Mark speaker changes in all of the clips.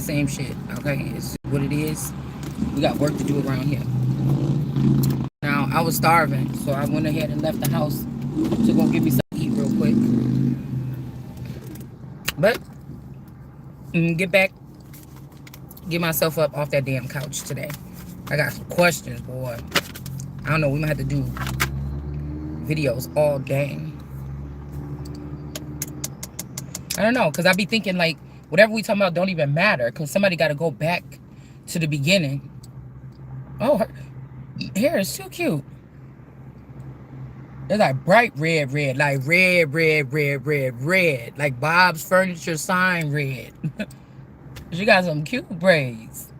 Speaker 1: same shit. Okay, it's what it is. We got work to do around here. Now, I was starving, so I went ahead and left the house to go get me something to eat real quick. But get back, get myself up off that damn couch today. I got some questions, boy. I don't know. We might have to do videos all day. I don't know, because I be thinking like whatever we talking about don't even matter, because somebody got to go back to the beginning. Oh, her hair is too cute. It's like bright red, like red, like Bob's Furniture sign red. She got some cute braids.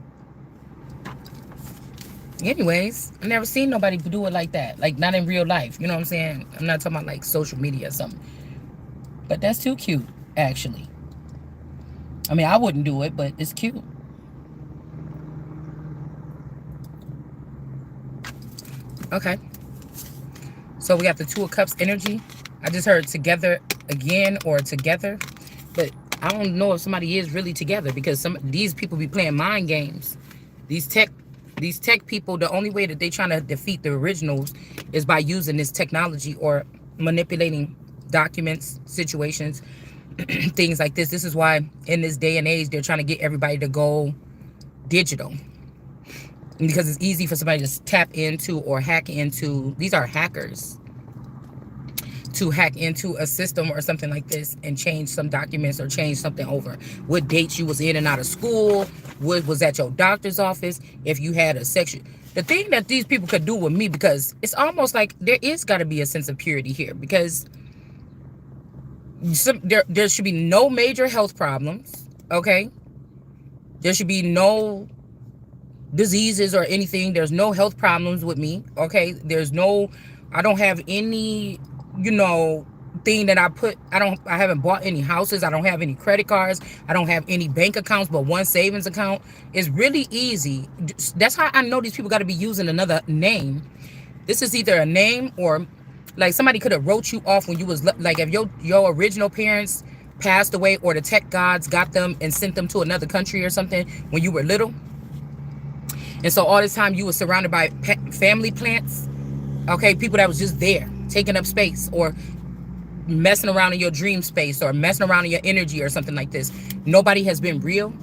Speaker 1: Anyways, I never seen nobody do it like that. Like, not in real life. You know what I'm saying? I'm not talking about like social media or something. But that's too cute, actually. I mean, I wouldn't do it, but it's cute. Okay. So we got the Two of Cups energy. I just heard together again or together. But I don't know if somebody is really together, because these people be playing mind games. These tech people, the only way that they trying to defeat the originals is by using this technology or manipulating documents, situations, things like this. This is why in this day and age they're trying to get everybody to go digital, because it's easy for somebody to tap into or hack into. These are hackers, to hack into a system or something like this and change some documents or change something over. What dates you was in and out of school, what was at your doctor's office, if you had a section. The thing that these people could do with me, because it's almost like there is got to be a sense of purity here, because there should be no major health problems, okay? There should be no diseases or anything. There's no health problems with me, okay? I don't have any, thing that I haven't bought any houses. I don't have any credit cards. I don't have any bank accounts but one savings account. It's really easy. That's how I know these people got to be using another name. This is either a name, or like somebody could have wrote you off when you was like, if your original parents passed away, or the tech gods got them and sent them to another country or something when you were little. And so all this time you were surrounded by family plants, okay? People that was just there, taking up space, or messing around in your dream space, or messing around in your energy or something like this. Nobody has been real.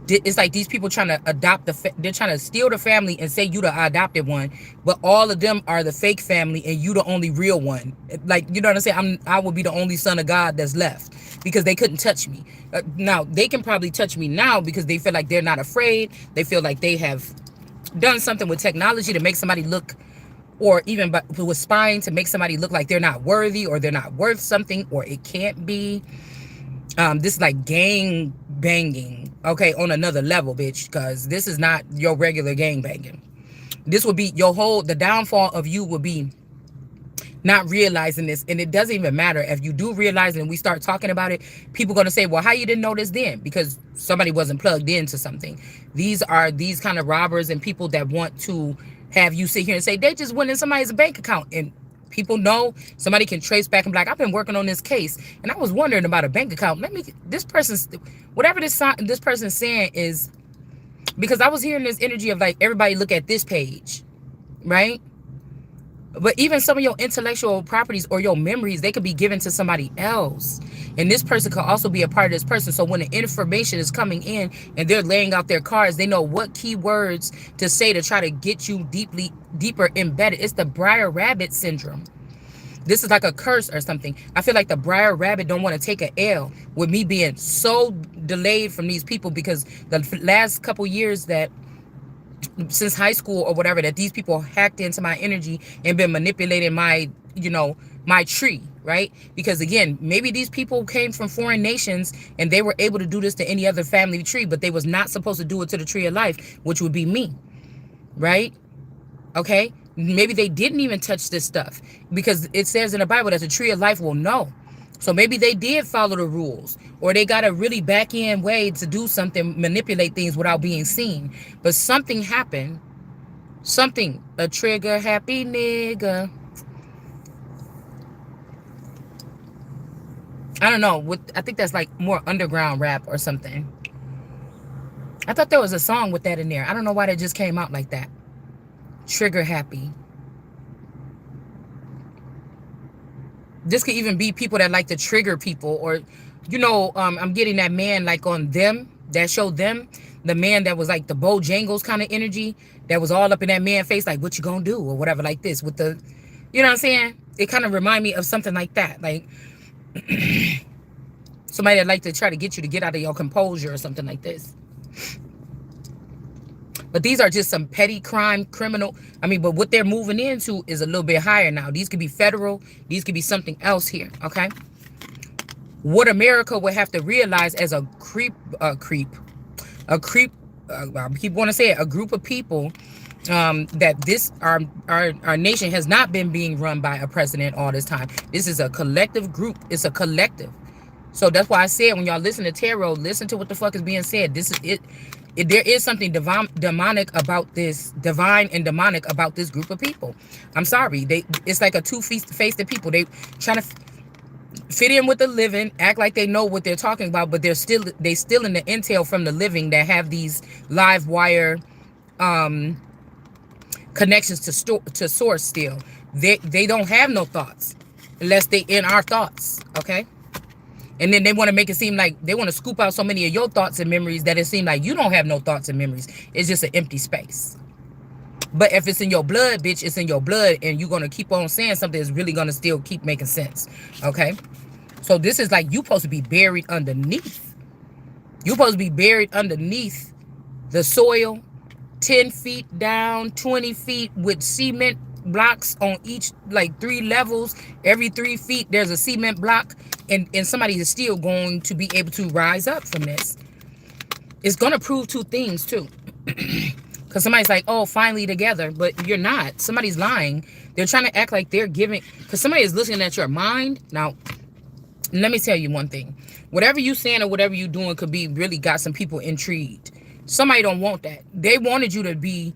Speaker 1: It's like these people trying to adopt they're trying to steal the family and say you the adopted one, but all of them are the fake family and you the only real one. Like, you know what I'm saying? I will be the only son of God that's left, because they couldn't touch me. Now they can probably touch me now because they feel like they're not afraid. They feel like they have done something with technology to make somebody look, or even with spying to make somebody look like they're not worthy, or they're not worth something, or it can't be. This is like gang banging, okay, on another level, bitch, because this is not your regular gang banging. This would be the downfall of you would be not realizing this. And it doesn't even matter if you do realize it and we start talking about it. People going to say, well, how you didn't know this then? Because somebody wasn't plugged into something. These are these kind of robbers and people that want to have you sit here and say they just went in somebody's bank account, and people know somebody can trace back and be like, I've been working on this case and I was wondering about a bank account. Whatever this person's saying is, because I was hearing this energy of like, everybody look at this page, right? But even some of your intellectual properties or your memories, they could be given to somebody else. And this person could also be a part of this person. So when the information is coming in and they're laying out their cards, they know what keywords to say to try to get you deeper embedded. It's the Briar Rabbit syndrome. This is like a curse or something. I feel like the Briar Rabbit don't want to take an L with me being so delayed from these people, because the last couple years that since high school or whatever, that these people hacked into my energy and been manipulating my, my tree, right? Because again, maybe these people came from foreign nations and they were able to do this to any other family tree, but they was not supposed to do it to the tree of life, which would be me, right? Okay, maybe they didn't even touch this stuff, because it says in the Bible that the tree of life will know. So maybe they did follow the rules, or they got a really back end way to do something, manipulate things without being seen. But something happened. A trigger happy nigga. I don't know. I think that's like more underground rap or something. I thought there was a song with that in there. I don't know why that just came out like that. Trigger happy. This could even be people that like to trigger people, or, I'm getting that man like on them, that showed them, the man that was like the Bojangles kind of energy, that was all up in that man face, like, what you gonna do, or whatever, like this, with the, you know what I'm saying? It kind of remind me of something like that, like somebody that like to try to get you to get out of your composure or something like this. But these are just some petty crime, criminal. I mean, but what they're moving into is a little bit higher now. These could be federal. These could be something else here, okay? What America would have to realize as a I keep want to say it, a group of people, that our nation has not been being run by a president all this time. This is a collective group. It's a collective. So that's why I said, when y'all listen to tarot, listen to what the fuck is being said. This is it. There is something demonic about this, divine and demonic about this group of people. I'm sorry. It's like a two-faced people. They trying to fit in with the living, act like they know what they're talking about, but they still in the intel from the living that have these live wire connections to source still. They don't have no thoughts unless they in our thoughts, okay? And then they want to make it seem like they want to scoop out so many of your thoughts and memories that it seems like you don't have no thoughts and memories. It's just an empty space. But if it's in your blood, bitch, it's in your blood, and you're going to keep on saying something that's really going to still keep making sense, okay? So this is like you supposed to be buried underneath. You're supposed to be buried underneath the soil, 10 feet down, 20 feet, with cement blocks on each, like 3 levels. Every 3 feet, there's a cement block, and somebody is still going to be able to rise up from this. It's going to prove 2 things, too. Because somebody's like, oh, finally together. But you're not. Somebody's lying. They're trying to act like they're giving. Because somebody is listening at your mind. Now, let me tell you one thing. Whatever you saying or whatever you doing could be really got some people intrigued. Somebody don't want that. They wanted you to be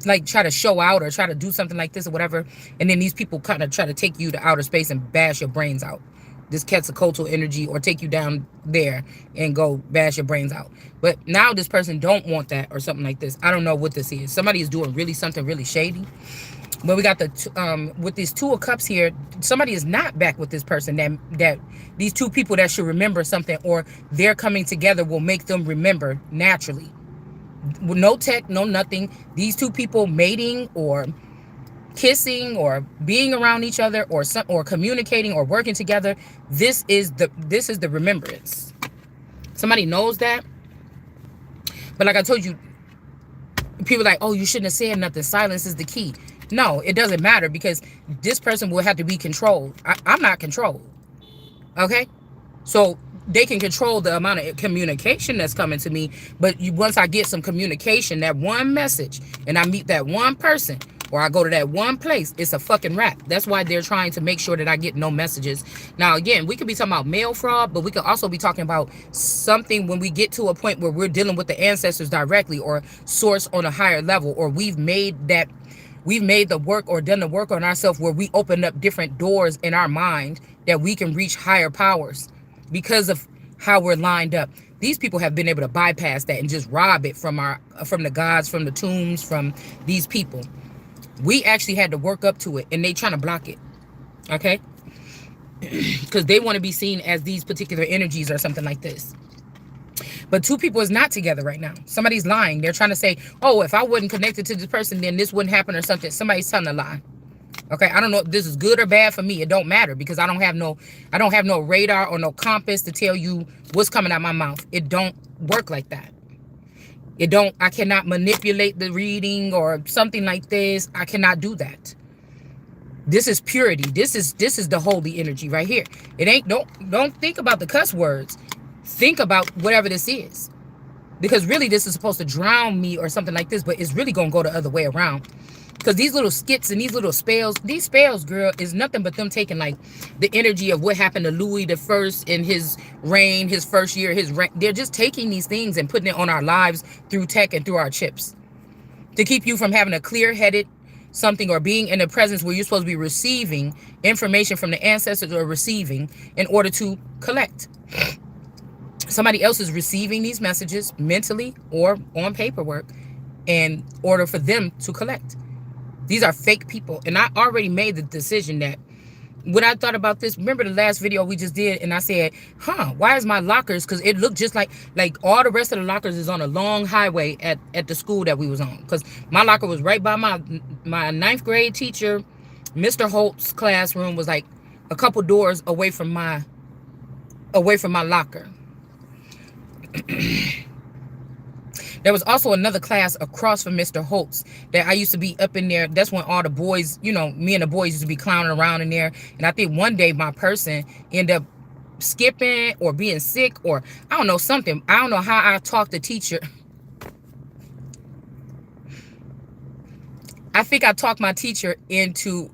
Speaker 1: like try to show out or try to do something like this or whatever. And then these people kind of try to take you to outer space and bash your brains out. This Quetzalcoatl energy, or take you down there and go bash your brains out. But now this person don't want that or something like this. I don't know what this is. Somebody is doing really something really shady. But we got the with these 2 of Cups here. Somebody is not back with this person. That these 2 people that should remember something, or they're coming together will make them remember naturally. No tech, no nothing. These 2 people mating or kissing or being around each other, or communicating or working together. This is the remembrance. Somebody knows that. But like I told you, people are like, oh, you shouldn't have said nothing. Silence is the key. No, it doesn't matter, because this person will have to be controlled. I'm not controlled. Okay? So they can control the amount of communication that's coming to me. But once I get some communication, that one message, and I meet that one person, or I go to that one place, it's a fucking wrap. That's why they're trying to make sure that I get no messages. Now, again, we could be talking about mail fraud, but we could also be talking about something when we get to a point where we're dealing with the ancestors directly, or source on a higher level, or we've made the work or done the work on ourselves, where we open up different doors in our mind that we can reach higher powers because of how we're lined up. These people have been able to bypass that and just rob it from the gods, from the tombs, from these people. We actually had to work up to it, and they trying to block it, okay? Because they want to be seen as these particular energies or something like this. But 2 people is not together right now. Somebody's lying. They're trying to say, oh, if I wasn't connected to this person, then this wouldn't happen or something. Somebody's telling a lie. Okay, I don't know if this is good or bad for me. It don't matter, because I don't have no radar or no compass to tell you what's coming out my mouth. It don't work like that. I cannot manipulate the reading or something like this. I cannot do that. This is purity. This is the holy energy right here. It ain't, don't think about the cuss words. Think about whatever this is. Because really this is supposed to drown me or something like this, but it's really going to go the other way around. Because these little skits and these little spells, girl, is nothing but them taking like the energy of what happened to Louis the First in his reign, his first year, his reign. They're just taking these things and putting it on our lives through tech and through our chips to keep you from having a clear-headed something, or being in a presence where you're supposed to be receiving information from the ancestors, or receiving in order to collect. Somebody else is receiving these messages mentally or on paperwork in order for them to collect. These are fake people. And I already made the decision that when I thought about this, remember the last video we just did, and I said, why is my lockers, because it looked just like all the rest of the lockers is on a long highway at the school that we was on, because my locker was right by my ninth grade teacher, Mr. Holt's classroom was like a couple doors away from my locker. There was also another class across from Mr. Holt's that I used to be up in there. That's when all the boys, me and the boys used to be clowning around in there. And I think one day my person ended up skipping or being sick, or I don't know, something. I don't know how I talked the teacher. I think I talked my teacher into...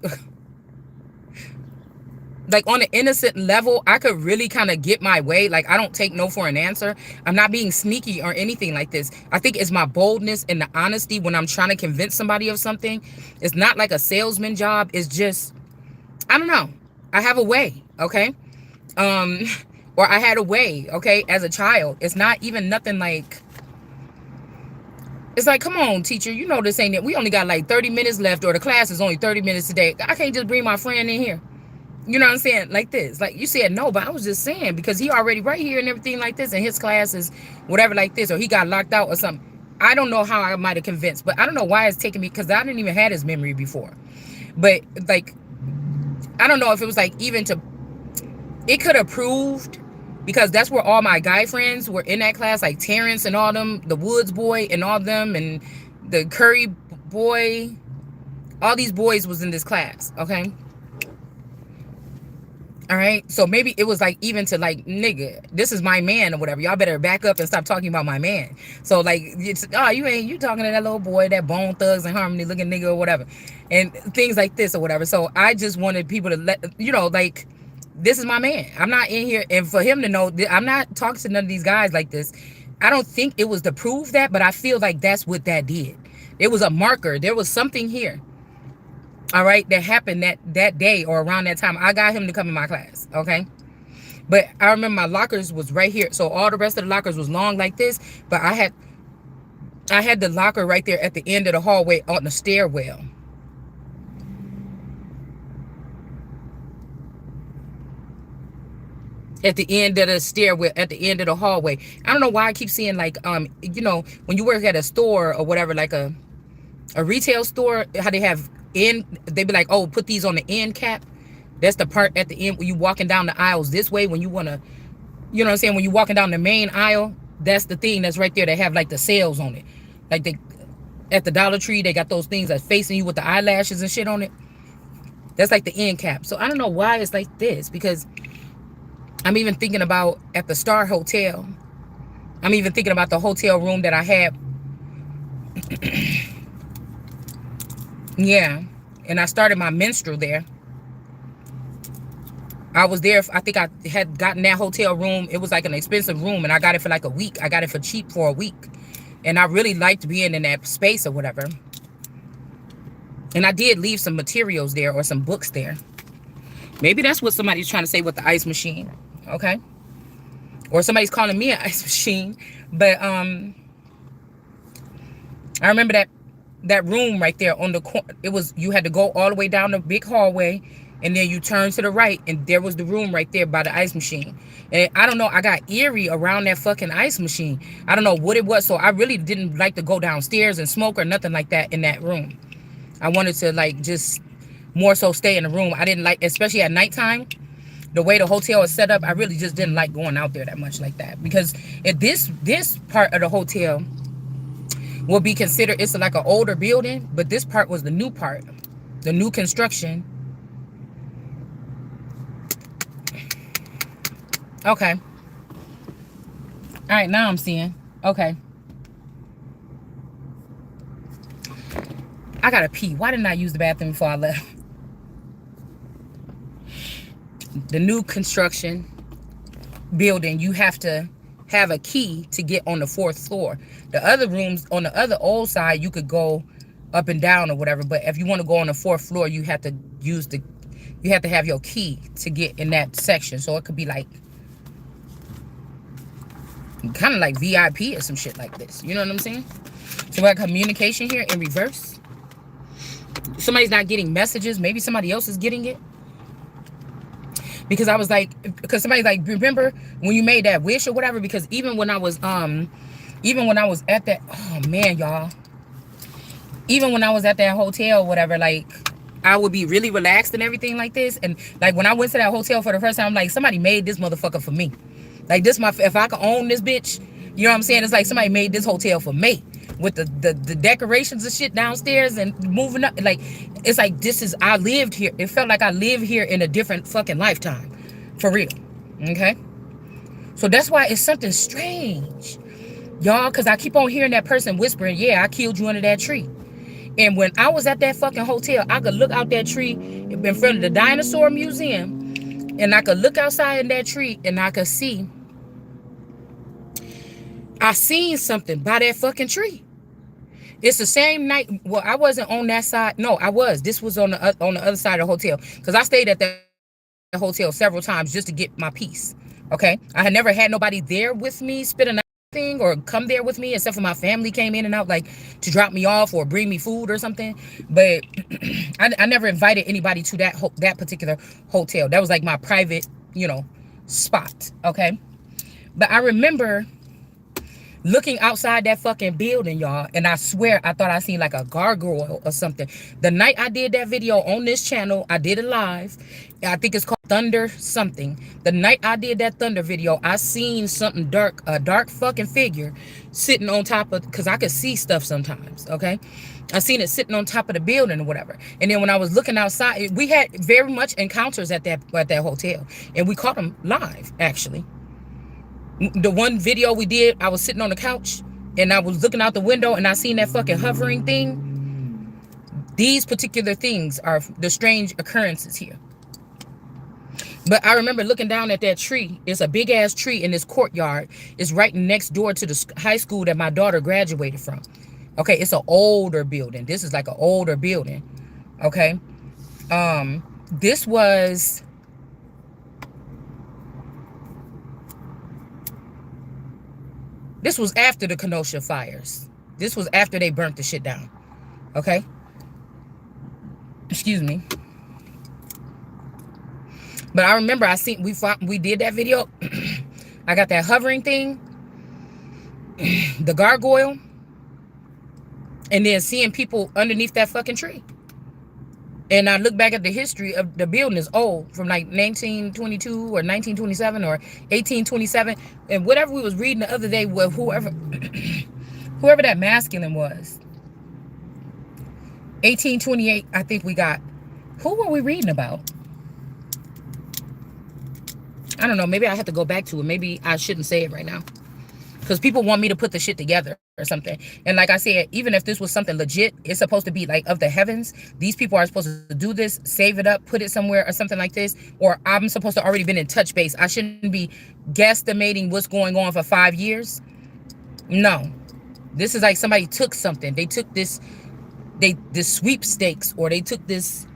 Speaker 1: like on an innocent level, I could really kind of get my way. Like, I don't take no for an answer. I'm not being sneaky or anything like this. I think it's my boldness and the honesty when I'm trying to convince somebody of something. It's not like a salesman job. It's just, I don't know. I have a way, okay? Or I had a way, okay, as a child. It's not even nothing like... It's like, come on, teacher, you know this ain't it. We only got like 30 minutes left, or the class is only 30 minutes today. I can't just bring my friend in here. You know what I'm saying? Like this. Like, you said no, but I was just saying, because he already right here and everything like this, and his class is whatever like this, or he got locked out or something. I don't know how I might have convinced, but I don't know why it's taking me, because I didn't even have his memory before. But, like, I don't know if it was, like, even to... It could have proved, because that's where all my guy friends were in that class, like Terrence and all them, the Woods boy and all them, and the Curry boy. All these boys was in this class, okay? All right, so maybe it was like even to like, nigga, this is my man or whatever. Y'all better back up and stop talking about my man. So like, it's, oh, you talking to that little boy, that Bone Thugs and Harmony looking nigga or whatever, and things like this or whatever. So I just wanted people to let, like, this is my man. I'm not in here, and for him to know, I'm not talking to none of these guys like this. I don't think it was to prove that, but I feel like that's what that did. It was a marker. There was something here. All right, that happened that day or around that time. I got him to come in my class, okay? But I remember my lockers was right here. So all the rest of the lockers was long like this, but I had the locker right there at the end of the hallway on the stairwell. At the end of the stairwell, at the end of the hallway. I don't know why I keep seeing like, when you work at a store or whatever, like a retail store, how they have they be like, oh, put these on the end cap. That's the part at the end when you walking down the aisles this way, when you want to, you know what I'm saying, when you walking down the main aisle, that's the thing that's right there. They have like the sales on it. Like at the Dollar Tree, they got those things that's facing you with the eyelashes and shit on it. That's like the end cap. So I don't know why it's like this, because I'm even thinking about at the Star Hotel. I'm even thinking about the hotel room that I had. Yeah, and I started my menstrual there. I was there, I think I had gotten that hotel room. It was like an expensive room, and I got it for like a week. I got it for cheap for a week. And I really liked being in that space or whatever. And I did leave some materials there or some books there. Maybe that's what somebody's trying to say with the ice machine, okay? Or somebody's calling me an ice machine. But I remember that room right there on the corner. It was, you had to go all the way down the big hallway, and then you turn to the right, and there was the room right there by the ice machine. And I don't know, I got eerie around that fucking ice machine. I don't know what it was, so I really didn't like to go downstairs and smoke or nothing like that in that room. I wanted to like just more so stay in the room. I didn't like, especially at nighttime, the way the hotel is set up, I really just didn't like going out there that much like that. Because at this part of the hotel will be considered, it's like an older building, but this part was the new part, the new construction. Okay. All right, now I'm seeing. Okay. I gotta pee. Why didn't I use the bathroom before I left? The new construction building, you have to have a key to get on the 4th floor. The other rooms on the other old side, you could go up and down or whatever. But if you want to go on the 4th floor, you have to have your key to get in that section. So it could be like, kind of like VIP or some shit like this. You know what I'm saying? So we got communication here in reverse. Somebody's not getting messages. Maybe somebody else is getting it. Because I was like, because somebody's like, remember when you made that wish or whatever? Because even when I was at that, oh man, y'all. Even when I was at that hotel, whatever, like, I would be really relaxed and everything like this. And like when I went to that hotel for the first time, I'm like, somebody made this motherfucker for me. Like this, if I could own this bitch, you know what I'm saying? It's like somebody made this hotel for me with the decorations and shit downstairs and moving up. Like, it's like, this is, I lived here. It felt like I lived here in a different fucking lifetime. For real. Okay? So that's why it's something strange. Y'all, because I keep on hearing that person whispering, yeah, I killed you under that tree. And when I was at that fucking hotel, I could look out that tree in front of the dinosaur museum, and I could look outside in that tree, and I could see, I seen something by that fucking tree. It's the same night. Well, I wasn't on that side. No, I was. This was on the other side of the hotel, because I stayed at that hotel several times just to get my peace. Okay, I had never had nobody there with me spend a night thing or come there with me, except for my family came in and out, like to drop me off or bring me food or something. But I never invited anybody to that particular hotel. That was like my private, spot. Okay, but I remember looking outside that fucking building, y'all, and I swear I thought I seen like a gargoyle or something. The night I did that video on this channel, I did it live. I think it's called Thunder something. The night I did that Thunder video, I seen something dark, a dark fucking figure sitting on top of, because I could see stuff sometimes, okay? I seen it sitting on top of the building or whatever. And then when I was looking outside, we had very much encounters at that hotel, and we caught them live, actually. The one video we did, I was sitting on the couch and I was looking out the window and I seen that fucking hovering thing. These particular things are the strange occurrences here. But I remember looking down at that tree. It's a big ass tree in this courtyard. It's right next door to the high school that my daughter graduated from. Okay, it's an older building. This is like an older building. Okay. This was after the Kenosha fires. This was after they burnt the shit down. Okay? Excuse me. But I remember we did that video. I got that hovering thing, the gargoyle, and then seeing people underneath that fucking tree. And I look back at the history of the building is old, from like 1922 or 1927 or 1827. And whatever we was reading the other day with whoever that masculine was. 1828, I think we got. Who were we reading about? I don't know. Maybe I have to go back to it. Maybe I shouldn't say it right now, because people want me to put the shit together or something. And like I said, even if this was something legit, it's supposed to be like of the heavens. These people are supposed to do this, save it up, put it somewhere or something like this. Or I'm supposed to already been in touch base. I shouldn't be guesstimating what's going on for 5 years. No. This is like somebody took something. They took this sweepstakes, or they took this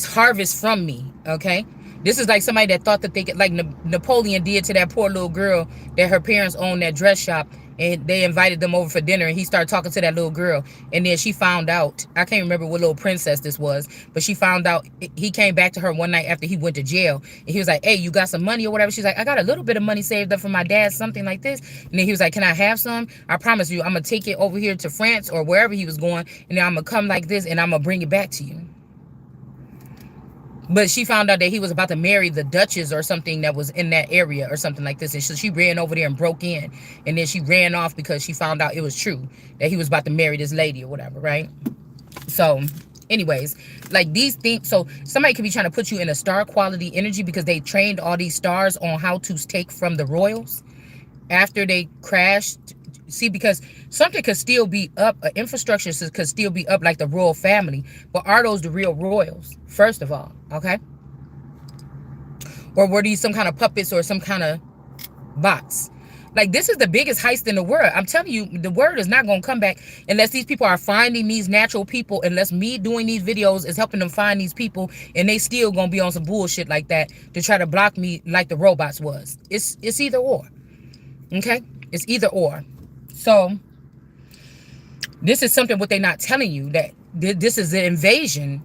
Speaker 1: harvest from me, okay? This is like somebody that thought that they could, like Napoleon did to that poor little girl that her parents owned that dress shop, and they invited them over for dinner, and he started talking to that little girl, and then she found out, I can't remember what little princess this was, but she found out, he came back to her one night after he went to jail, and he was like, hey, you got some money or whatever? She's like, I got a little bit of money saved up for my dad, something like this. And then he was like, can I have some? I promise you, I'm gonna take it over here to France or wherever he was going, and then I'm gonna come like this, and I'm gonna bring it back to you. But she found out that he was about to marry the Duchess or something that was in that area or something like this. And so she ran over there and broke in. And then she ran off because she found out it was true, that he was about to marry this lady or whatever, right? So, anyways, like these things. So somebody could be trying to put you in a star quality energy because they trained all these stars on how to take from the royals after they crashed. See, because something could still be up, infrastructure could still be up like the royal family, but are those the real royals, first of all, okay? Or were these some kind of puppets or some kind of bots? Like, this is the biggest heist in the world. I'm telling you, the word is not going to come back unless these people are finding these natural people, unless me doing these videos is helping them find these people, and they still going to be on some bullshit like that to try to block me like the robots was. It's either or. Okay? It's either or. So this is something what they're not telling you, that this is an invasion.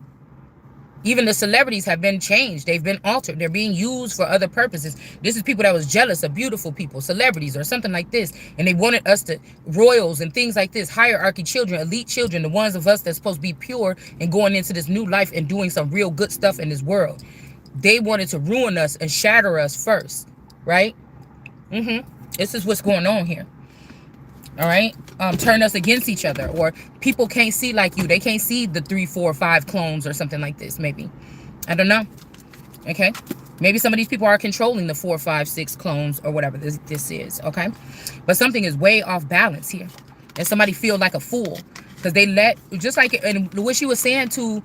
Speaker 1: Even the celebrities have been changed. They've been altered. They're being used for other purposes. This is people that was jealous of beautiful people, celebrities or something like this. And they wanted us to, royals and things like this, hierarchy children, elite children, the ones of us that's supposed to be pure and going into this new life and doing some real good stuff in this world. They wanted to ruin us and shatter us first, right? This is what's going on here. All right, turn us against each other, or people can't see like you. They can't see the 3, 4, 5 clones or something like this. Maybe, I don't know. Okay, maybe some of these people are controlling the 4, 5, 6 clones or whatever this is. Okay, but something is way off balance here, and somebody feel like a fool because they let, just like, and what she was saying to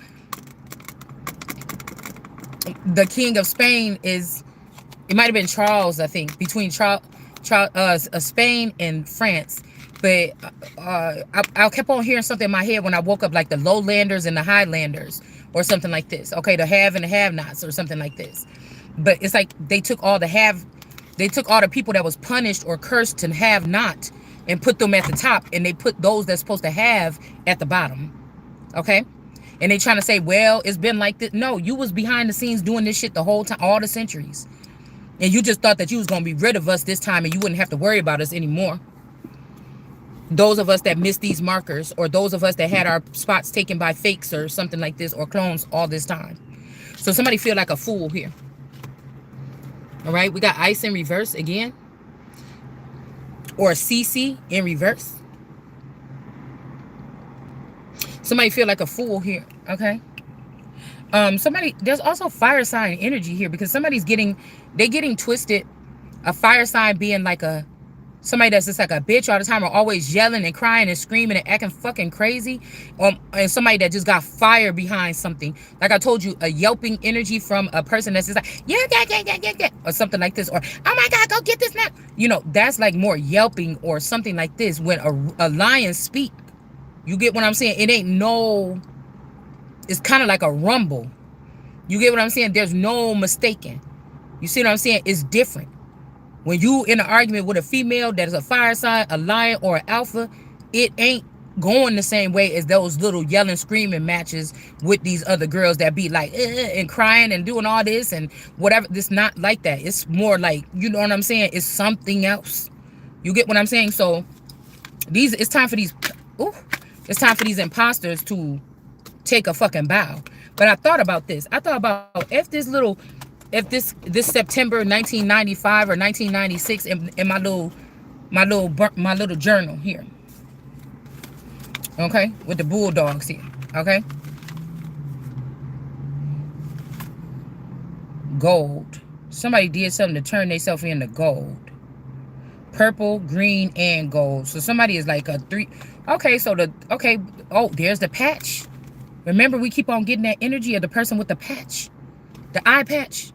Speaker 1: the King of Spain is, it might have been Charles, I think, between Spain and France. But I kept on hearing something in my head when I woke up, like the lowlanders and the highlanders or something like this. Okay, the have and the have-nots or something like this. But it's like they took all the people that was punished or cursed to have not and put them at the top, and they put those that's supposed to have at the bottom. Okay? And they trying to say, well, it's been like this. No, you was behind the scenes doing this shit the whole time, all the centuries. And you just thought that you was going to be rid of us this time and you wouldn't have to worry about us anymore. Those of us that missed these markers, or those of us that had our spots taken by fakes or something like this, or clones all this time. So somebody feel like a fool here. All right, we got ice in reverse again. Or CC in reverse. Somebody feel like a fool here, okay? Somebody, there's also fire sign energy here, because somebody's getting twisted. A fire sign being like somebody that's just like a bitch all the time, or always yelling and crying and screaming and acting fucking crazy. And somebody that just got fire behind something. Like I told you, a yelping energy from a person that's just like, yeah, or something like this. Or, oh my God, go get this now. You know, that's like more yelping or something like this. When a lion speak, you get what I'm saying? It ain't no, it's kind of like a rumble. You get what I'm saying? There's no mistaking. You see what I'm saying? It's different. When you in an argument with a female that is a fire sign, a lion, or an alpha, it ain't going the same way as those little yelling, screaming matches with these other girls that be like, and crying and doing all this and whatever. It's not like that. It's more like, you know what I'm saying? It's something else. You get what I'm saying? So it's time for these, it's time for these imposters to take a fucking bow. But I thought about this. I thought about if this September 1995 or 1996 in my little journal here. Okay? With the bulldogs here. Okay? Gold. Somebody did something to turn themselves into gold. Purple, green, and gold. So somebody is like a 3. Okay, so oh, there's the patch. Remember, we keep on getting that energy of the person with the patch. The eye patch.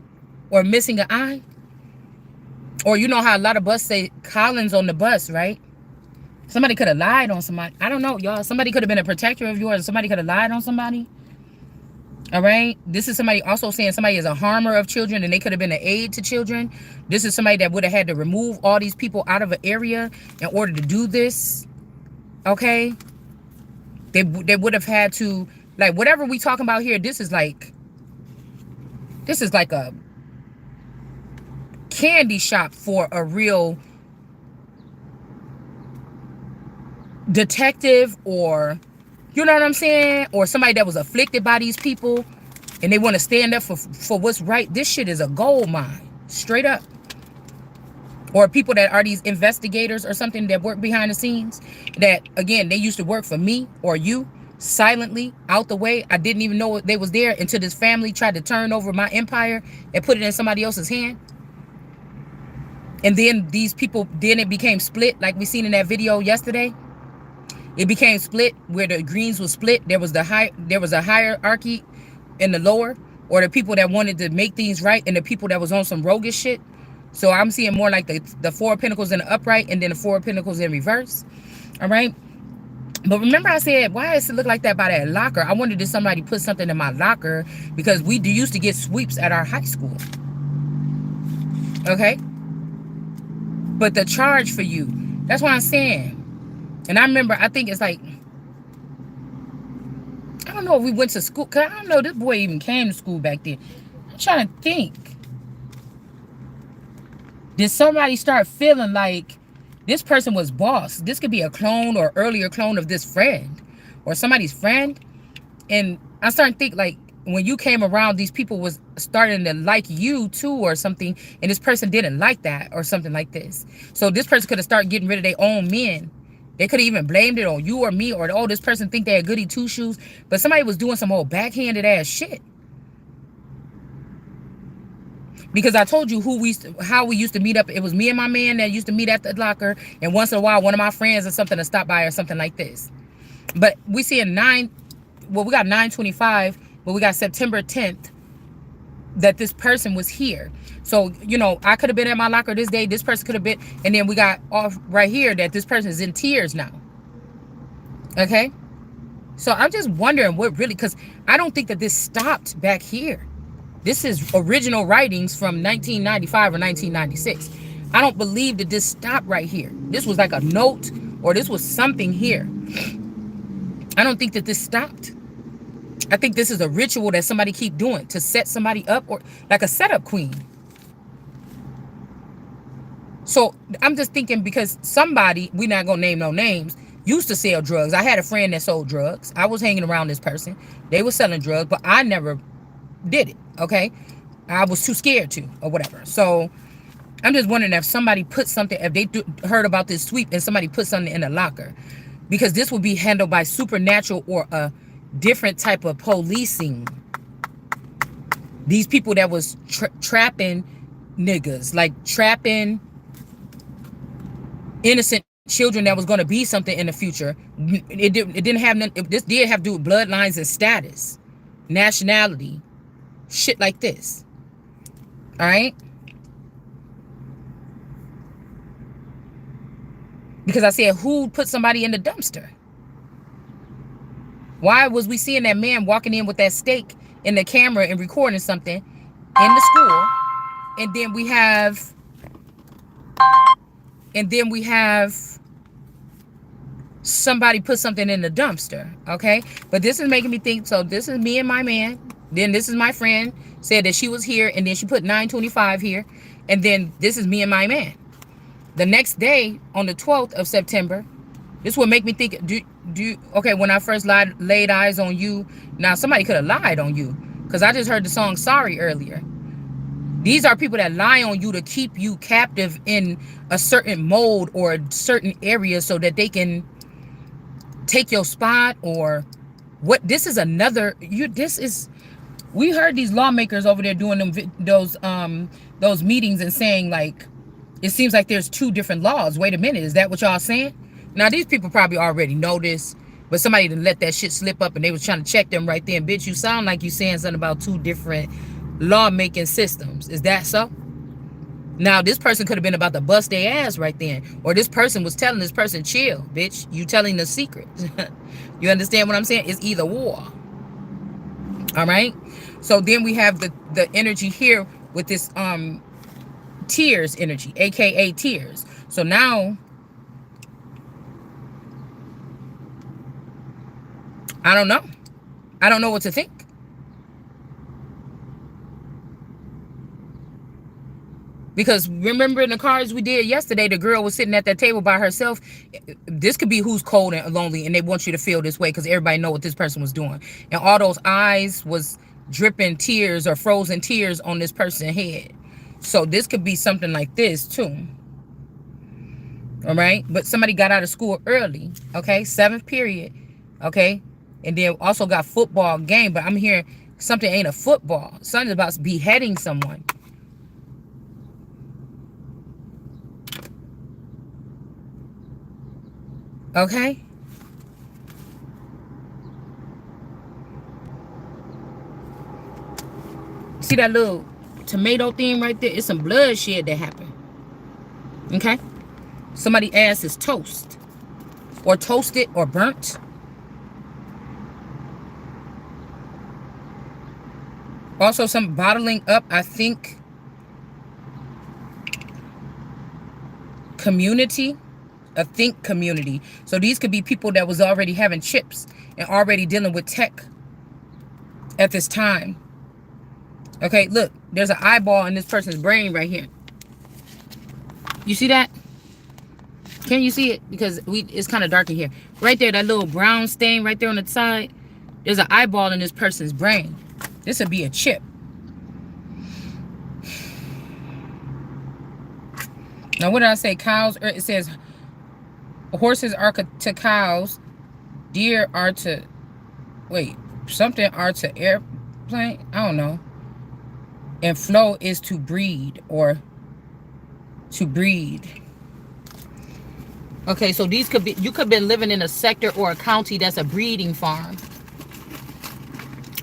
Speaker 1: Or missing an eye. Or you know how a lot of bus say Collins on the bus, right? Somebody could have lied on somebody. I don't know, y'all. Somebody could have been a protector of yours. Somebody could have lied on somebody. All right? This is somebody also saying somebody is a harmer of children, and they could have been an aid to children. This is somebody that would have had to remove all these people out of an area in order to do this. Okay? They would have had to, like, whatever we talking about here, this is like a candy shop for a real detective, or you know what I'm saying, or somebody that was afflicted by these people and they want to stand up for what's right. This shit is a gold mine, straight up. Or people that are these investigators or something that work behind the scenes, that again, they used to work for me or you silently out the way. I didn't even know they was there until this family tried to turn over my empire and put it in somebody else's hand. And then these people, then it became split, like we seen in that video yesterday. It became split where the greens was split. There was a hierarchy in the lower, or the people that wanted to make things right, and the people that was on some roguish shit. So I'm seeing more like the 4 of Pentacles in the upright, and then the 4 of Pentacles in reverse. All right. But remember I said, why does it look like that by that locker? I wondered, did somebody put something in my locker? Because we used to get sweeps at our high school. Okay. But the charge for you, that's what I'm saying. And I remember, I think it's like, I don't know if we went to school, because I don't know this boy even came to school back then. I'm trying to think. Did somebody start feeling like this person was boss? This could be a clone or earlier clone of this friend or somebody's friend. And I started to think like when you came around, these people was starting to like you too or something. And this person didn't like that or something like this. So this person could have started getting rid of their own men. They could have even blamed it on you or me or, oh, this person think they had goody two shoes. But somebody was doing some old backhanded ass shit. Because I told you how we used to meet up. It was me and my man that used to meet at the locker. And once in a while, one of my friends or something to stop by or something like this. But we see in we got 9/25, but we got September 10th that this person was here. So, you know, I could have been at my locker this day. This person could have been. And then we got off right here that this person is in tears now. Okay? So I'm just wondering what really, because I don't think that this stopped back here. This is original writings from 1995 or 1996. I don't believe that this stopped right here. This was like a note or this was something here. I don't think that this stopped. I think this is a ritual that somebody keep doing to set somebody up, or like a setup queen. So I'm just thinking because somebody, we're not going to name no names, used to sell drugs. I had a friend that sold drugs. I was hanging around this person. They were selling drugs, but I never did it. Okay, I was too scared to or whatever. So I'm just wondering if somebody put something, if they heard about this sweep and somebody put something in a locker, because this would be handled by supernatural or a different type of policing. These people that was trapping niggas, like trapping innocent children that was going to be something in the future. It didn't have nothing. This did have to do with bloodlines and status, nationality, shit like this. All right. Because I said, who put somebody in the dumpster? Why was we seeing that man walking in with that steak in the camera and recording something in the school? And then we have somebody put something in the dumpster. Okay. But this is making me think. So this is me and my man. Then this is my friend said that she was here. And then she put 9/25 here. And then this is me and my man. The next day on the 12th of September, this would make me think, okay, when I first laid eyes on you, now somebody could have lied on you. Because I just heard the song Sorry earlier. These are people that lie on you to keep you captive in a certain mode or a certain area so that they can take your spot or what. This is another, we heard these lawmakers over there doing those meetings and saying like, it seems like there's two different laws. Wait a minute, is that what y'all saying? Now, these people probably already know this, but somebody didn't let that shit slip up and they was trying to check them right there. And bitch, you sound like you saying something about two different lawmaking systems. Is that so? Now, this person could have been about to bust their ass right then. Or this person was telling this person, chill, bitch. You telling the secret. You understand what I'm saying? It's either war. All right? So then we have the energy here with this tears energy, aka tears. So now I don't know. I don't know what to think. Because remember in the cards we did yesterday, the girl was sitting at that table by herself. This could be who's cold and lonely and they want you to feel this way because everybody know what this person was doing. And all those eyes was dripping tears or frozen tears on this person's head. So this could be something like this too. All right. But somebody got out of school early. Okay. 7th period. Okay. And then also got football game. But I'm hearing something ain't a football. Something about beheading someone. Okay. See that little tomato thing right there? It's some bloodshed that happened. Okay. Somebody's ass is toast. Or toasted or burnt. Also some bottling up, I think. community, a think community. So these could be people that was already having chips and already dealing with tech at this time. Okay, look, there's an eyeball in this person's brain right here. You see that? Can you see it? Because it's kind of dark in here. Right there, that little brown stain right there on the side. There's an eyeball in this person's brain. This would be a chip. Now, what did I say? Cows, it says horses are to cows. Deer are to, wait, something are to airplane? I don't know. And flow is to breed or to breed. Okay, so these could be, you could have been living in a sector or a county that's a breeding farm.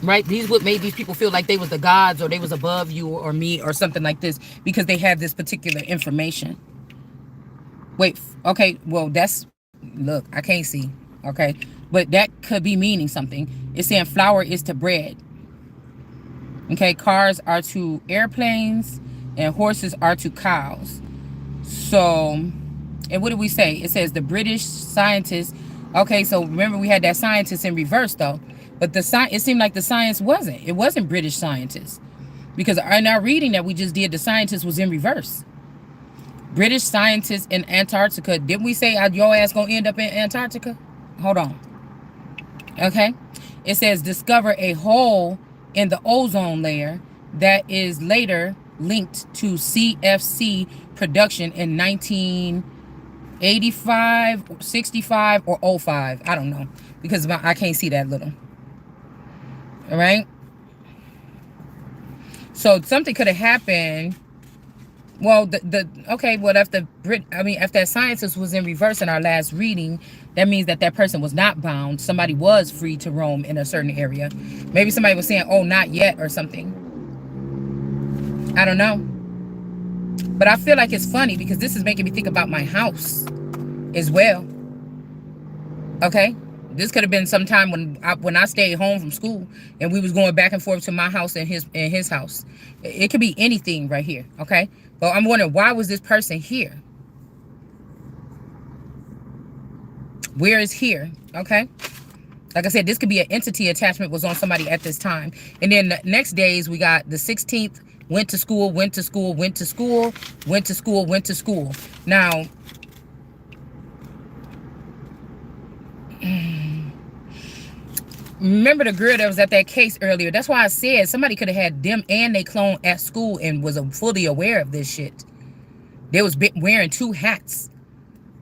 Speaker 1: Right? These would make these people feel like they was the gods or they was above you or me or something like this because they had this particular information. Wait, okay, well, that's, look, I can't see, okay? But that could be meaning something. It's saying flour is to bread. Okay, cars are to airplanes and horses are to cows. So, and what did we say? It says the British scientists. Okay, so remember we had that scientist in reverse though. But it seemed like the science wasn't. It wasn't British scientists. Because in our reading that we just did, the scientist was in reverse. British scientists in Antarctica. Didn't we say your ass gonna end up in Antarctica? Hold on. Okay. It says discover a hole in the ozone layer that is later linked to CFC production in 1985, 65, or 05. I don't know. Because I can't see that little. All right. So something could have happened. Well, okay. Well, if if that scientist was in reverse in our last reading, that means that person was not bound. Somebody was free to roam in a certain area. Maybe somebody was saying, "Oh, not yet," or something. I don't know. But I feel like it's funny because this is making me think about my house as well. Okay. This could have been sometime when I stayed home from school and we was going back and forth to my house and his house. It could be anything right here, okay? But I'm wondering, why was this person here? Where is here, okay? Like I said, this could be an entity attachment was on somebody at this time. And then the next days we got the 16th, went to school, went to school, went to school, went to school, went to school. Now, remember the girl that was at that case earlier? That's why I said somebody could have had them and they clone at school and was fully aware of this shit. They was wearing two hats.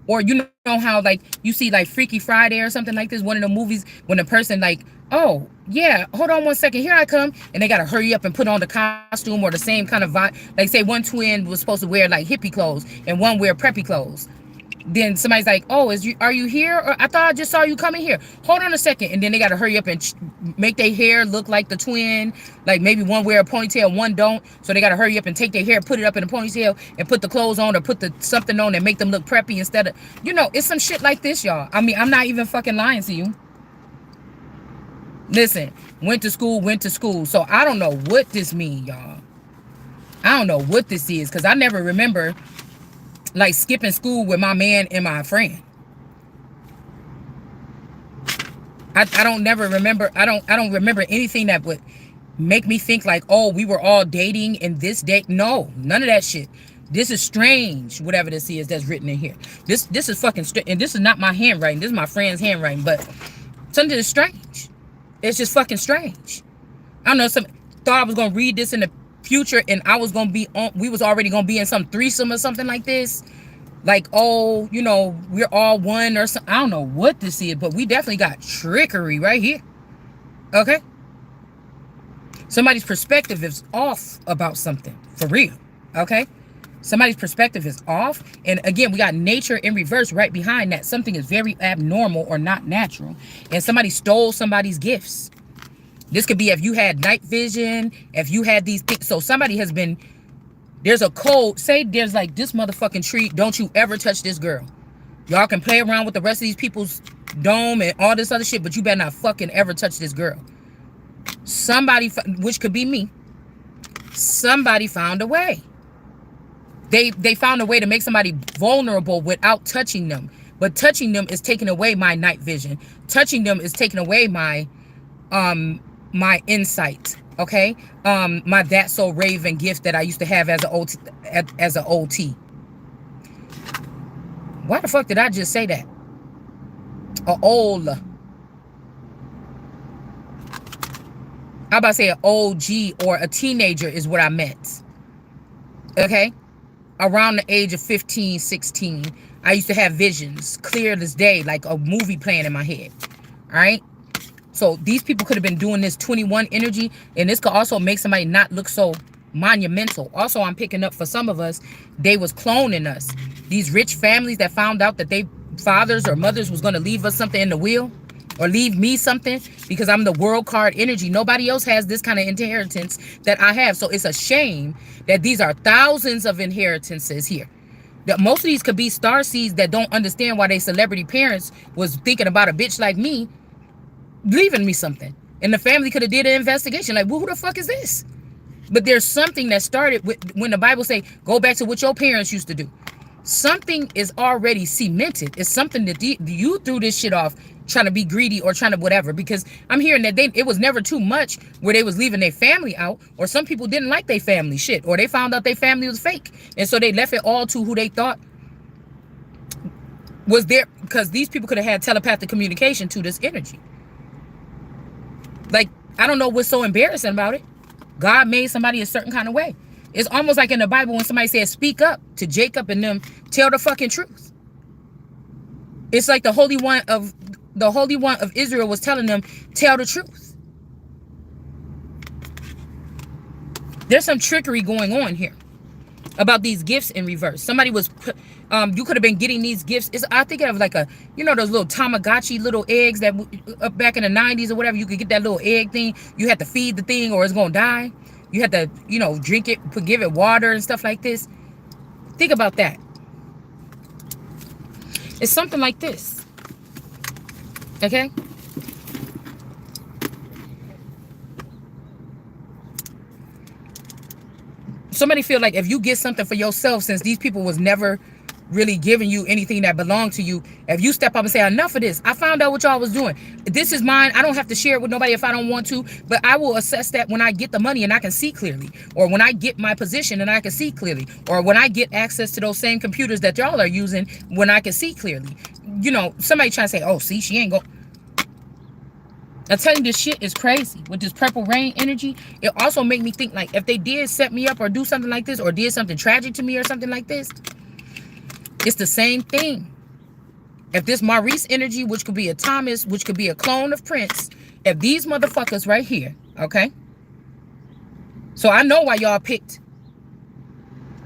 Speaker 1: Or you know how like you see like Freaky Friday or something like this, one of the movies when the person like, oh yeah, hold on one second, here I come, and they gotta hurry up and put on the costume or the same kind of vibe. Like say one twin was supposed to wear like hippie clothes and one wear preppy clothes. Then somebody's like, oh, are you here? Or I thought I just saw you coming here. Hold on a second. And then they got to hurry up and make their hair look like the twin. Like maybe one wear a ponytail, one don't. So they got to hurry up and take their hair, put it up in a ponytail and put the clothes on or put something on and make them look preppy instead of, it's some shit like this, y'all. I mean, I'm not even fucking lying to you. Listen, went to school. So I don't know what this means, y'all. I don't know what this is because I never remember like skipping school with my man and my friend. I don't remember anything that would make me think like, oh, we were all dating in this date. No, none of that shit. This is strange, whatever this is that's written in here. This is fucking strange. And this is not my handwriting. This is my friend's handwriting, but something is strange. It's just fucking strange. I don't know, thought I was gonna read this in the future and I was gonna be on, we was already gonna be in some threesome or something like this, like, oh, we're all one or something. I don't know what this is, but we definitely got trickery right here. Okay, somebody's perspective is off about something for real. Okay, somebody's perspective is off, and again we got nature in reverse right behind that. Something is very abnormal or not natural, and somebody stole somebody's gifts. This could be if you had night vision, if you had these things. So somebody has been, there's a code. Say there's like this motherfucking tree. Don't you ever touch this girl. Y'all can play around with the rest of these people's dome and all this other shit, but you better not fucking ever touch this girl. Somebody, which could be me, somebody found a way. They found a way to make somebody vulnerable without touching them. But touching them is taking away my night vision. Touching them is taking away my insight. Okay? My That's So Raven gift that I used to have as an OT. Why the fuck did I just say that? How about to say an OG or a teenager is what I meant. Okay? Around the age of 15, 16, I used to have visions, clear as day, like a movie playing in my head. All right? So these people could have been doing this 21 energy, and this could also make somebody not look so monumental. Also, I'm picking up for some of us, they was cloning us. These rich families that found out that they fathers or mothers was going to leave us something in the will, or leave me something, because I'm the world card energy. Nobody else has this kind of inheritance that I have. So it's a shame that these are thousands of inheritances here. That most of these could be star seeds that don't understand why their celebrity parents was thinking about a bitch like me leaving me something. And the family could have did an investigation. Like, well, who the fuck is this? But there's something that started with when the Bible say, go back to what your parents used to do. Something is already cemented. It's something that you threw this shit off trying to be greedy or trying to whatever. Because I'm hearing that it was never too much where they was leaving their family out, or some people didn't like their family shit, or they found out their family was fake. And so they left it all to who they thought was there, because these people could have had telepathic communication to this energy. Like, I don't know what's so embarrassing about it. God made somebody a certain kind of way. It's almost like in the Bible when somebody says, speak up to Jacob and them, tell the fucking truth. It's like the Holy One of Israel was telling them, tell the truth. There's some trickery going on here about these gifts in reverse. Somebody was, you could have been getting these gifts. I think of like those little Tamagotchi little eggs that back in the 90s or whatever, you could get that little egg thing. You had to feed the thing or it's going to die. You had to, drink it, give it water and stuff like this. Think about that. It's something like this. Okay? Somebody feel like if you get something for yourself, since these people was never really giving you anything that belonged to you, if you step up and say, enough of this, I found out what y'all was doing, this is mine, I don't have to share it with nobody if I don't want to, but I will assess that when I get the money and I can see clearly, or when I get my position and I can see clearly, or when I get access to those same computers that y'all are using when I can see clearly. Somebody trying to say, oh, see, she ain't go. I'm telling you, this shit is crazy. With this purple rain energy, it also make me think, like, if they did set me up or do something like this, or did something tragic to me or something like this, it's the same thing. If this Maurice energy, which could be a Thomas, which could be a clone of Prince, if these motherfuckers right here, okay? So I know why y'all picked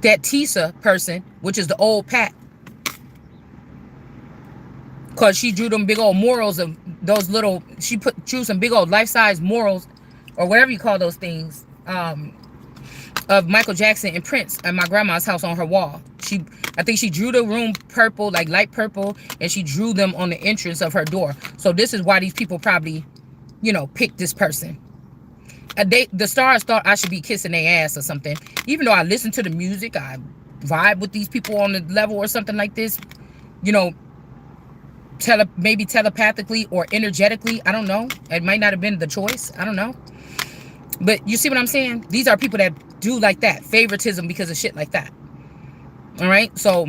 Speaker 1: that Tisa person, which is the old Pat. Because she drew them big old morals of those little, drew some big old life-size morals, or whatever you call those things, of Michael Jackson and Prince at my grandma's house on her wall. I think she drew the room purple, like light purple, and she drew them on the entrance of her door. So this is why these people probably, picked this person. The stars thought I should be kissing their ass or something. Even though I listen to the music, I vibe with these people on the level or something like this, maybe telepathically or energetically. I don't know. It might not have been the choice. I don't know. But you see what I'm saying? These are people that do like that. Favoritism because of shit like that. All right? So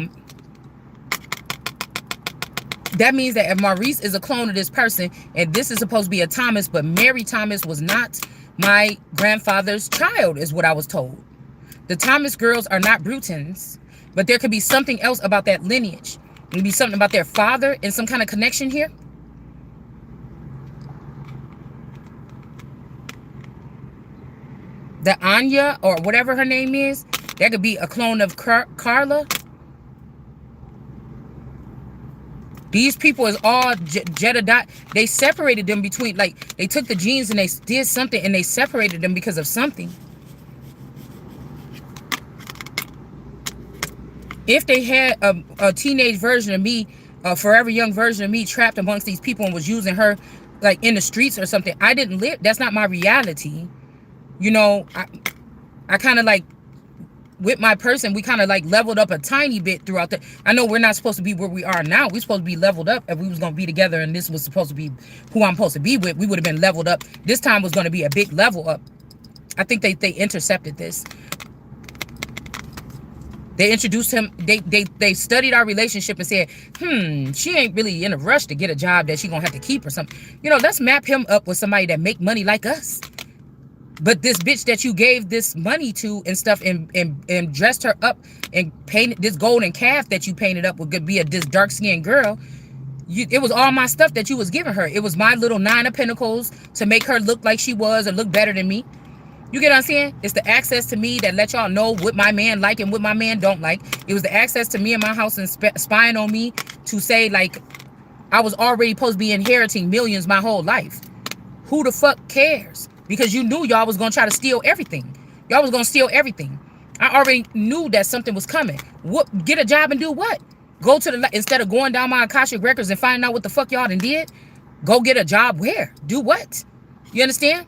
Speaker 1: that means that if Maurice is a clone of this person, and this is supposed to be a Thomas, but Mary Thomas was not my grandfather's child, is what I was told. The Thomas girls are not Brutons, but there could be something else about that lineage. It could be something about their father and some kind of connection here. The Anya, or whatever her name is, that could be a clone of Carla. These people is all Jedediah. They separated them between, like, they took the genes and they did something and they separated them because of something. If they had a teenage version of me, a forever young version of me trapped amongst these people and was using her, like, in the streets or something, I didn't live. That's not my reality. I kind of, like, with my person, we kind of like leveled up a tiny bit throughout the. I know we're not supposed to be where we are now. We're supposed to be leveled up. If we was gonna be together and this was supposed to be who I'm supposed to be with, we would have been leveled up. This time was gonna be a big level up. I think they intercepted this. They introduced him. They studied our relationship and said, she ain't really in a rush to get a job that she gonna have to keep or something. You know, let's map him up with somebody that make money like us. But this bitch that you gave this money to and stuff and dressed her up and painted this golden calf that you painted up would be this dark-skinned girl. It was all my stuff that you was giving her. It was my little 9 of Pentacles to make her look like she was or look better than me. You get what I'm saying? It's the access to me that let y'all know what my man like and what my man don't like. It was the access to me and my house and spying on me to say, like, I was already supposed to be inheriting millions my whole life. Who the fuck cares? Because you knew y'all was going to try to steal everything. Y'all was going to steal everything. I already knew that something was coming. What? Get a job and do what? Go to the, instead of going down my Akashic records and finding out what the fuck y'all done did, go get a job where? Do what? You understand?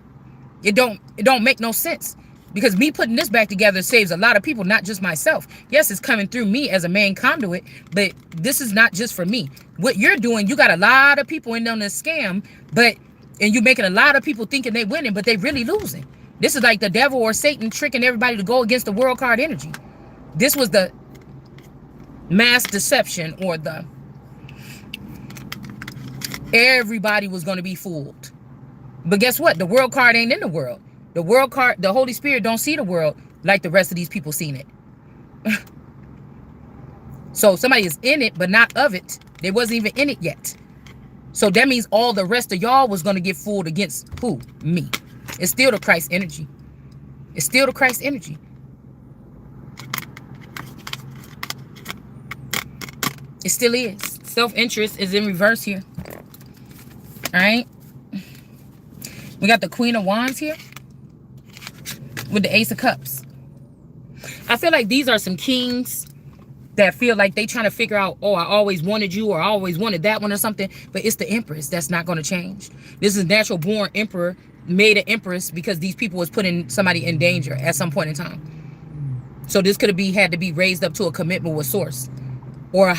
Speaker 1: It don't make no sense. Because me putting this back together saves a lot of people, not just myself. Yes, it's coming through me as a main conduit, but this is not just for me. What you're doing, you got a lot of people in on this scam, and you're making a lot of people thinking they winning, but they really losing. This is like the devil or Satan tricking everybody to go against the world card energy. This was the mass deception, or the everybody was going to be fooled. But guess what? The world card ain't in the world. The world card, the Holy Spirit don't see the world like the rest of these people seen it. So somebody is in it, but not of it. They wasn't even in it yet. So that means all the rest of y'all was going to get fooled against who? Me. It's still the Christ energy. It's still the Christ energy. It still is. Self-interest is in reverse here. All right. We got the Queen of Wands here with the Ace of Cups. I feel like these are some kings that feel like they trying to figure out, oh, I always wanted you, or I always wanted that one or something. But it's the Empress that's not going to change. This is natural born emperor made an empress because these people was putting somebody in danger at some point in time. So this could have had to be raised up to a commitment with source, or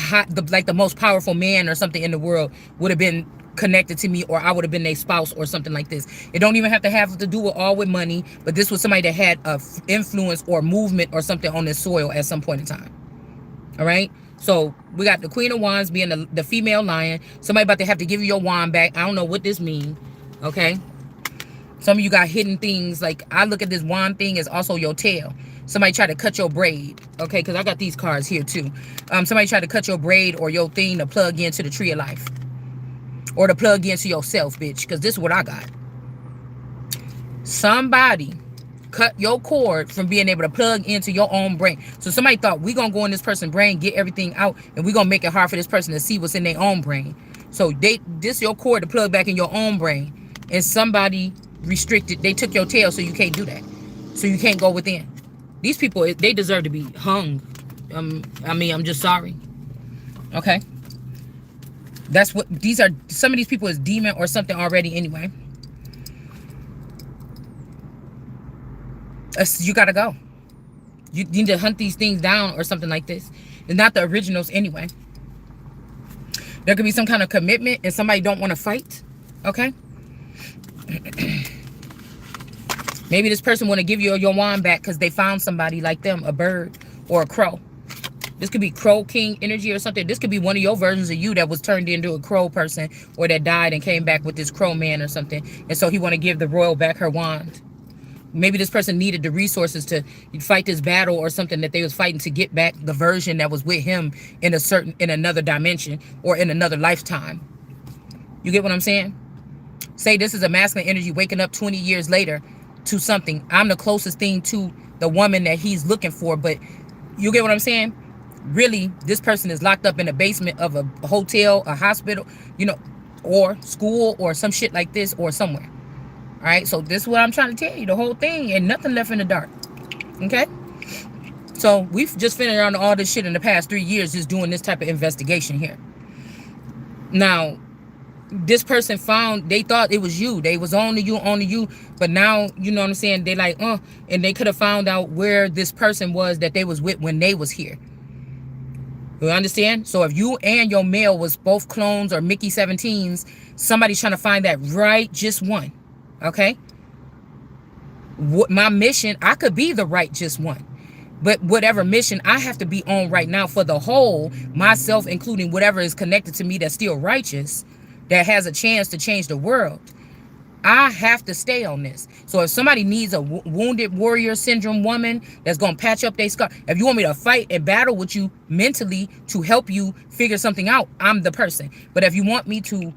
Speaker 1: like the most powerful man or something in the world would have been connected to me, or I would have been their spouse or something like this. It don't even have to do with money, but this was somebody that had a influence or movement or something on this soil at some point in time. All right, so we got the Queen of Wands being the female lion. Somebody about to have to give you your wand back. I don't know what this means. Okay, some of you got hidden things. Like, I look at this wand thing as also your tail. Somebody tried to cut your braid. Okay, because I got these cards here too. Somebody tried to cut your braid or your thing to plug into the tree of life, or to plug into yourself, bitch. Because this is what I got. Somebody cut your cord from being able to plug into your own brain. So somebody thought, we gonna go in this person's brain, get everything out, and we gonna make it hard for this person to see what's in their own brain. So this your cord to plug back in your own brain, and somebody restricted. They took your tail, so you can't do that. So you can't go within. These people, they deserve to be hung. I mean, I'm just sorry. Okay. That's what these are. Some of these people is demon or something already anyway. You gotta go. You need to hunt these things down or something like this. They're not the originals anyway. There could be some kind of commitment and somebody don't want to fight. Okay. Maybe this person want to give you your wand back because they found somebody like them, a bird or a crow. This could be crow king energy or something. This could be one of your versions of you that was turned into a crow person, or that died and came back with this crow man or something. And so he want to give the royal back her wand. Maybe this person needed the resources to fight this battle or something that they was fighting to get back the version that was with him in another dimension or in another lifetime. You get what I'm saying? Say this is a masculine energy waking up 20 years later to something. I'm the closest thing to the woman that he's looking for, but you get what I'm saying? Really, this person is locked up in the basement of a hotel, a hospital, you know, or school or some shit like this or somewhere. All right, so this is what I'm trying to tell you. The whole thing and nothing left in the dark. Okay? So we've just finished on all this shit in the past 3 years just doing this type of investigation here. Now, this person found, they thought it was you. They was only you. But now, you know what I'm saying? They like, and they could have found out where this person was that they was with when they was here. You understand? So if you and your male was both clones or Mickey 17s, somebody's trying to find that right just one. Okay? What my mission, I could be the right just one. But whatever mission I have to be on right now for the whole, myself including whatever is connected to me that's still righteous, that has a chance to change the world, I have to stay on this. So if somebody needs a wounded warrior syndrome woman that's going to patch up their scar, if you want me to fight and battle with you mentally to help you figure something out, I'm the person. But if you want me to,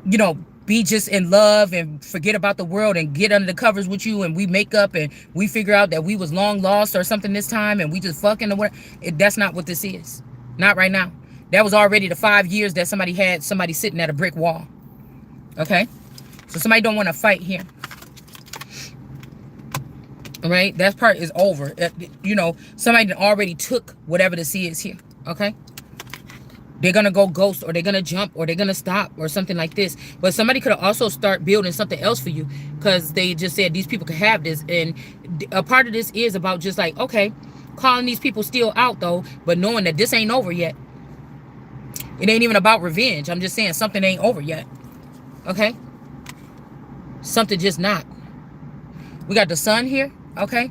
Speaker 1: you know, be just in love and forget about the world and get under the covers with you and we make up and we figure out that we was long lost or something this time and we just fucking or whatever, that's not what this is. Not right now. That was already the 5 years that somebody had somebody sitting at a brick wall. Okay? So somebody don't want to fight here. All right? That part is over. You know, somebody already took whatever this is here. Okay? They're going to go ghost or they're going to jump or they're going to stop or something like this. But somebody could also start building something else for you because they just said these people could have this. And a part of this is about just like, okay, calling these people still out though, but knowing that this ain't over yet. It ain't even about revenge. I'm just saying something ain't over yet. Okay? Something just not. We got the sun here. Okay?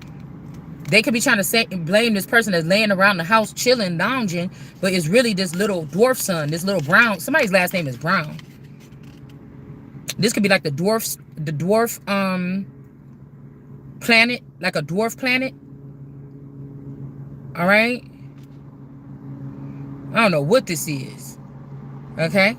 Speaker 1: They could be trying to say, blame this person that's laying around the house chilling, lounging, but it's really this little dwarf son, this little brown. Somebody's last name is Brown. This could be like the dwarf planet, like a dwarf planet. All right? I don't know what this is. Okay?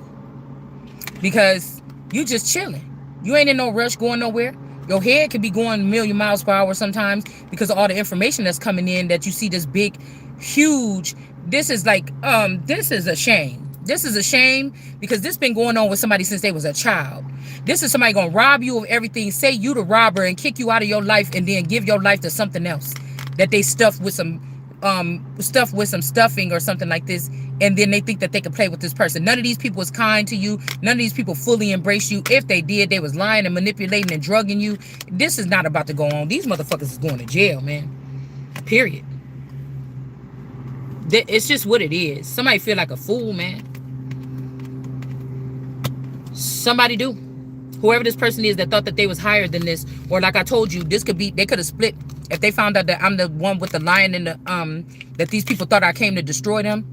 Speaker 1: Because you just chilling. You ain't in no rush going nowhere. Your head could be going a million miles per hour sometimes because of all the information that's coming in that you see this big, huge. This is like, this is a shame. This is a shame because this been going on with somebody since they was a child. This is somebody gonna rob you of everything, say you the robber and kick you out of your life and then give your life to something else that they stuffed with some stuffing or something like this, and then they think that they can play with this person. None of these people was kind to you. None of these people fully embrace you. If they did, they was lying and manipulating and drugging you. This is not about to go on. These motherfuckers is going to jail, man. Period. It's just what it is. Somebody feel like a fool, man. Somebody do. Whoever this person is that thought that they was higher than this, or like I told you, this could be, they could have split. If they found out that I'm the one with the lion in the, that these people thought I came to destroy them,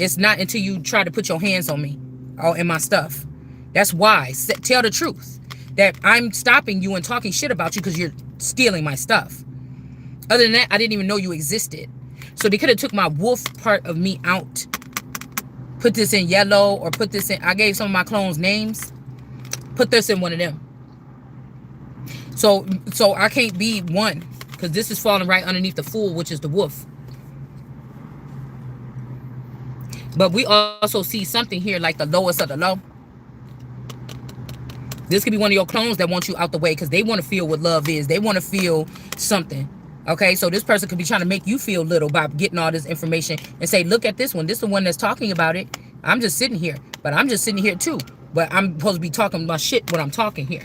Speaker 1: it's not until you try to put your hands on me or in my stuff. That's why. Tell the truth. That I'm stopping you and talking shit about you because you're stealing my stuff. Other than that, I didn't even know you existed. So they could have took my wolf part of me out. Put this in yellow or put this in, I gave some of my clones names. Put this in one of them. So I can't be one. Because this is falling right underneath the fool, which is the wolf. But we also see something here like the lowest of the low. This could be one of your clones that want you out the way because they want to feel what love is. They want to feel something. Okay, so this person could be trying to make you feel little by getting all this information and say, look at this one. This is the one that's talking about it. I'm just sitting here. But I'm just sitting here too. But I'm supposed to be talking about shit when I'm talking here.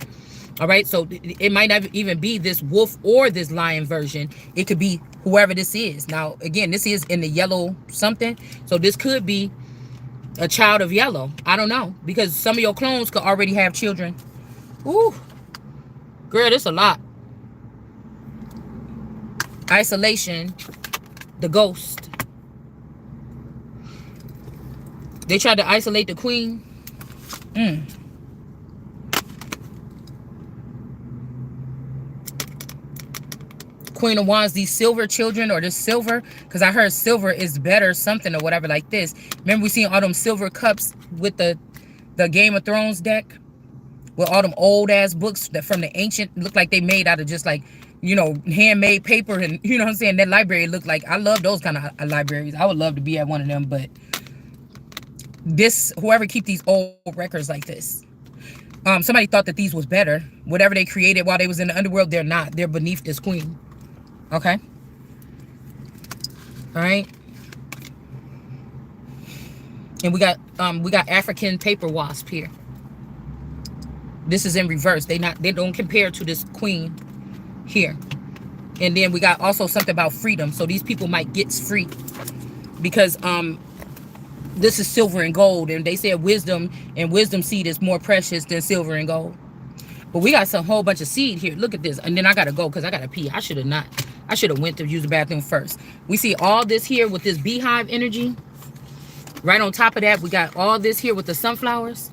Speaker 1: All right, so it might not even be this wolf or this lion version. It could be whoever this is. Now, again, this is in the yellow something. So this could be a child of yellow. I don't know. Because some of your clones could already have children. Ooh. Girl, this a lot. Isolation. The ghost. They tried to isolate the queen. Queen of Wands, these silver children, or this silver, because I heard silver is better something or whatever like this. Remember we seen all them silver cups with the Game of Thrones deck with all them old ass books that from the ancient, look like they made out of just like, you know, handmade paper, and you know what I'm saying, that library looked like, I love those kind of libraries. I would love to be at one of them. But this, whoever keep these old records like this, somebody thought that these was better. Whatever they created while they was in the underworld, they're not. They're beneath this queen. Okay. All right. And we got African paper wasp here. This is in reverse. They don't compare to this queen here. And then we got also something about freedom. So these people might get free because this is silver and gold, and they said wisdom and wisdom seed is more precious than silver and gold. But we got some whole bunch of seed here. Look at this. And then I gotta go because I gotta pee. I should have not. I should have went to use the bathroom first. We see all this here with this beehive energy. Right on top of that, we got all this here with the sunflowers.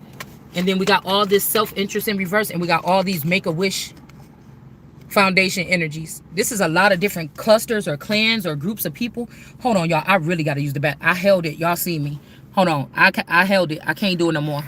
Speaker 1: And then we got all this self-interest in reverse. And we got all these Make-A-Wish Foundation energies. This is a lot of different clusters or clans or groups of people. Hold on, y'all. I really got to use the bath. I held it. Y'all see me. Hold on. I held it. I can't do it no more.